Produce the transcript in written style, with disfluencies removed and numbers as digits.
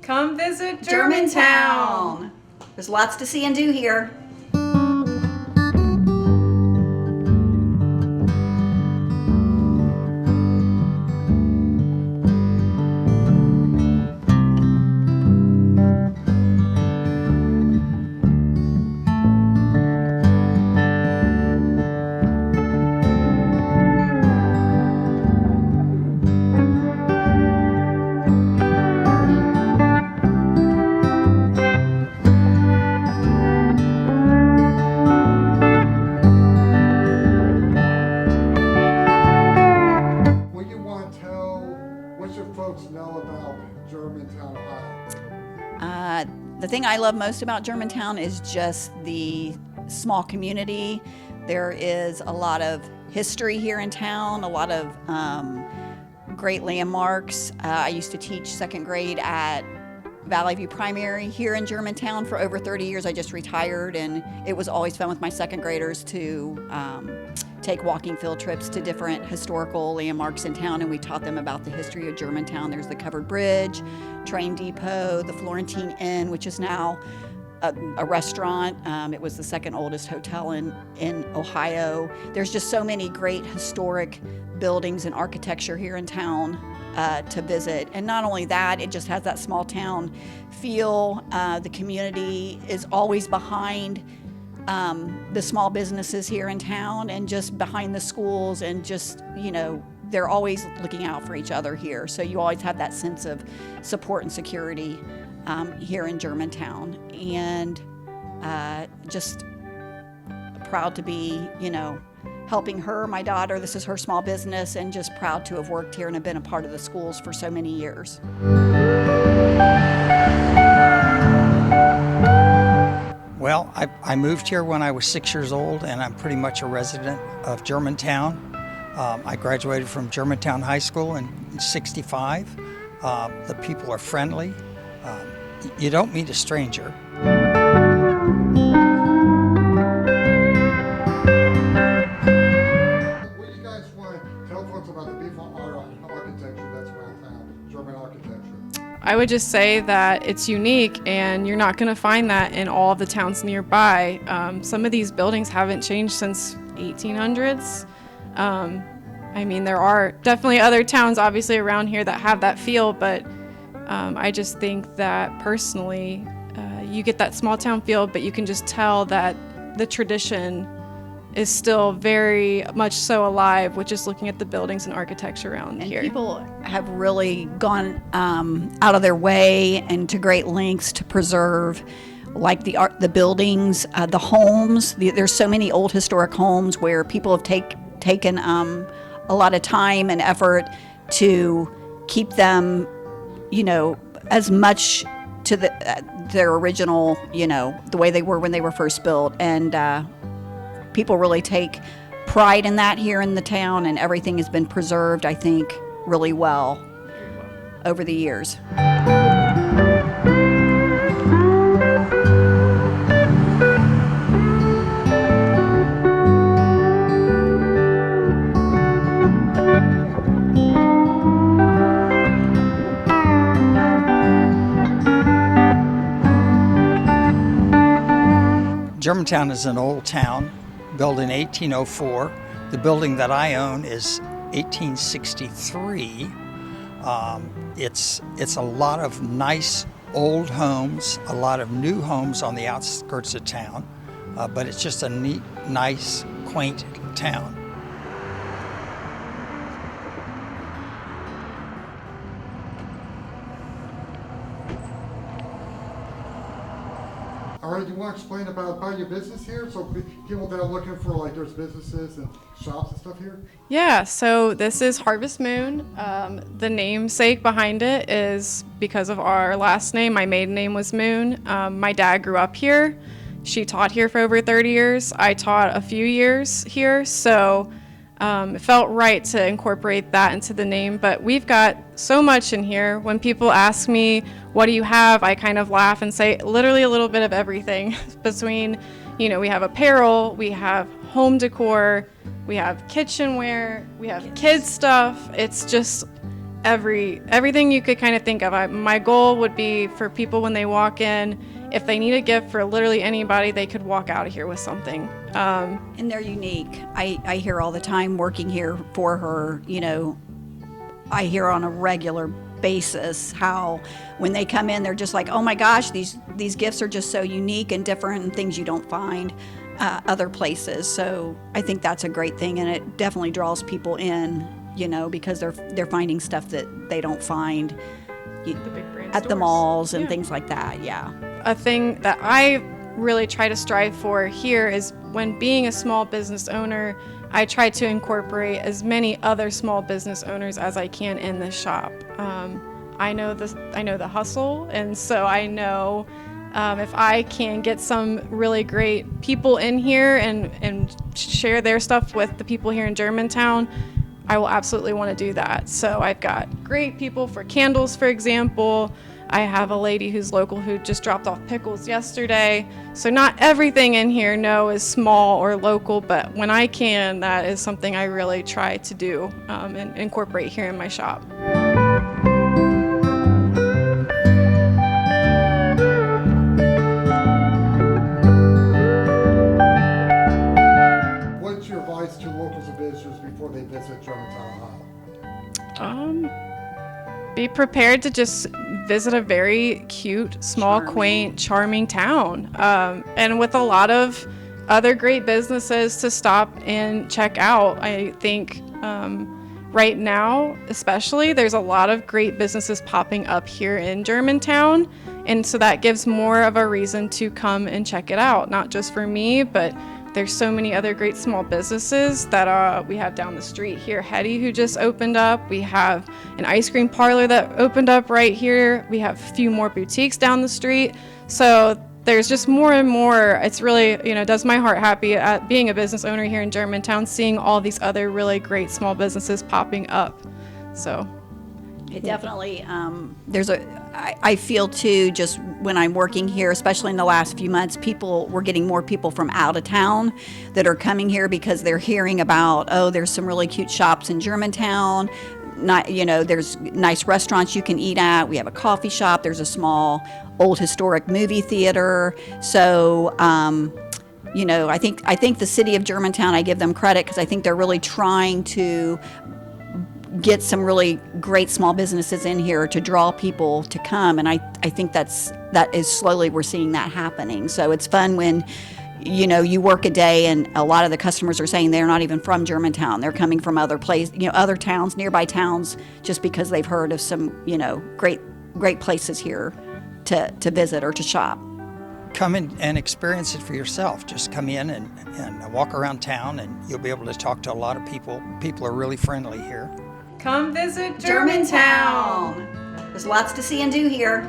Come visit Germantown. There's lots to see and do here. Folks know about Germantown, Ohio? The thing I love most about Germantown is just the small community. There is a lot of history here in town, a lot of great landmarks. I used to teach second grade at Valley View Primary here in Germantown for over 30 years. I just retired, and it was always fun with my second graders to take walking field trips to different historical landmarks in town, and we taught them about the history of Germantown. There's the covered bridge, train depot, the Florentine Inn, which is now a restaurant. It was the second oldest hotel in Ohio. There's just so many great historic buildings and architecture here in town to visit. And not only that, it just has that small town feel. The community is always behind the small businesses here in town and just behind the schools, and just, they're always looking out for each other here. So you always have that sense of support and security here in Germantown. And just proud to be, helping her, my daughter. This is her small business, and just proud to have worked here and have been a part of the schools for so many years. Well, I moved here when I was 6 years old, and I'm pretty much a resident of Germantown. I graduated from Germantown High School in '65. The people are friendly. You don't meet a stranger. What do you guys want to tell folks about the beautiful architecture that's around town, German architecture? I would just say that it's unique, and you're not going to find that in all of the towns nearby. Some of these buildings haven't changed since 1800s. There are definitely other towns obviously around here that have that feel, but I just think that personally you get that small town feel, but you can just tell that the tradition is still very much so alive with just looking at the buildings and architecture around And here. people have really gone out of their way and to great lengths to preserve, like the buildings, the homes. There's so many old historic homes where people have taken a lot of time and effort to keep them, as much to their original, the way they were when they were first built. And people really take pride in that here in the town, and everything has been preserved, I think, really well over the years. Germantown is an old town, built in 1804. The building that I own is 1863. It's a lot of nice old homes, a lot of new homes on the outskirts of town, but it's just a neat, nice, quaint town. All right, you want to explain about your business here? So people that are looking for, there's businesses and shops and stuff here? Yeah, so this is Harvest Moon. The namesake behind it is because of our last name. My maiden name was Moon. My dad grew up here. She taught here for over 30 years. I taught a few years here, so it felt right to incorporate that into the name. But we've got so much in here. When people ask me, what do you have? I kind of laugh and say literally a little bit of everything. Between, we have apparel, we have home decor, we have kitchenware, we have kids stuff. It's just everything you could kind of think of. My goal would be for people when they walk in, if they need a gift for literally anybody, they could walk out of here with something. And they're unique. I hear all the time working here for her, I hear on a regular basis how when they come in, they're just like, oh my gosh, these gifts are just so unique and different and things you don't find other places. So I think that's a great thing, and it definitely draws people in, because they're finding stuff that they don't find The big brand at the stores. malls and Yeah. things like that. Yeah. A thing that I really try to strive for here is when being a small business owner, I try to incorporate as many other small business owners as I can in this shop. I know the hustle, and so I know if I can get some really great people in here and share their stuff with the people here in Germantown, I will absolutely want to do that. So I've got great people for candles, for example. I have a lady who's local who just dropped off pickles yesterday. So not everything in here, is small or local, but when I can, that is something I really try to do and incorporate here in my shop. What's your advice to locals and visitors before they visit Germantown, Ohio? Be prepared to just visit a very cute, small, Charming. quaint, charming town, and with a lot of other great businesses to stop and check out. I think right now, especially, there's a lot of great businesses popping up here in Germantown, and so that gives more of a reason to come and check it out, not just for me, but there's so many other great small businesses that we have down the street here. Hetty, who just opened up. We have an ice cream parlor that opened up right here. We have a few more boutiques down the street. So there's just more and more. It's really, does my heart happy at being a business owner here in Germantown, seeing all these other really great small businesses popping up. So It definitely, I feel too, just when I'm working here, especially in the last few months, we're getting more people from out of town that are coming here because they're hearing about, there's some really cute shops in Germantown. There's nice restaurants you can eat at. We have a coffee shop. There's a small old historic movie theater. So, I think the city of Germantown, I give them credit because I think they're really trying to get some really great small businesses in here to draw people to come, and I think that is slowly we're seeing that happening. So it's fun when you work a day and a lot of the customers are saying they're not even from Germantown, they're coming from other other towns, nearby towns, just because they've heard of some great places here to visit or to shop. Come in and experience it for yourself. Just come in and walk around town, and you'll be able to talk to a lot of people. People are really friendly here. come visit Germantown. There's lots to see and do here.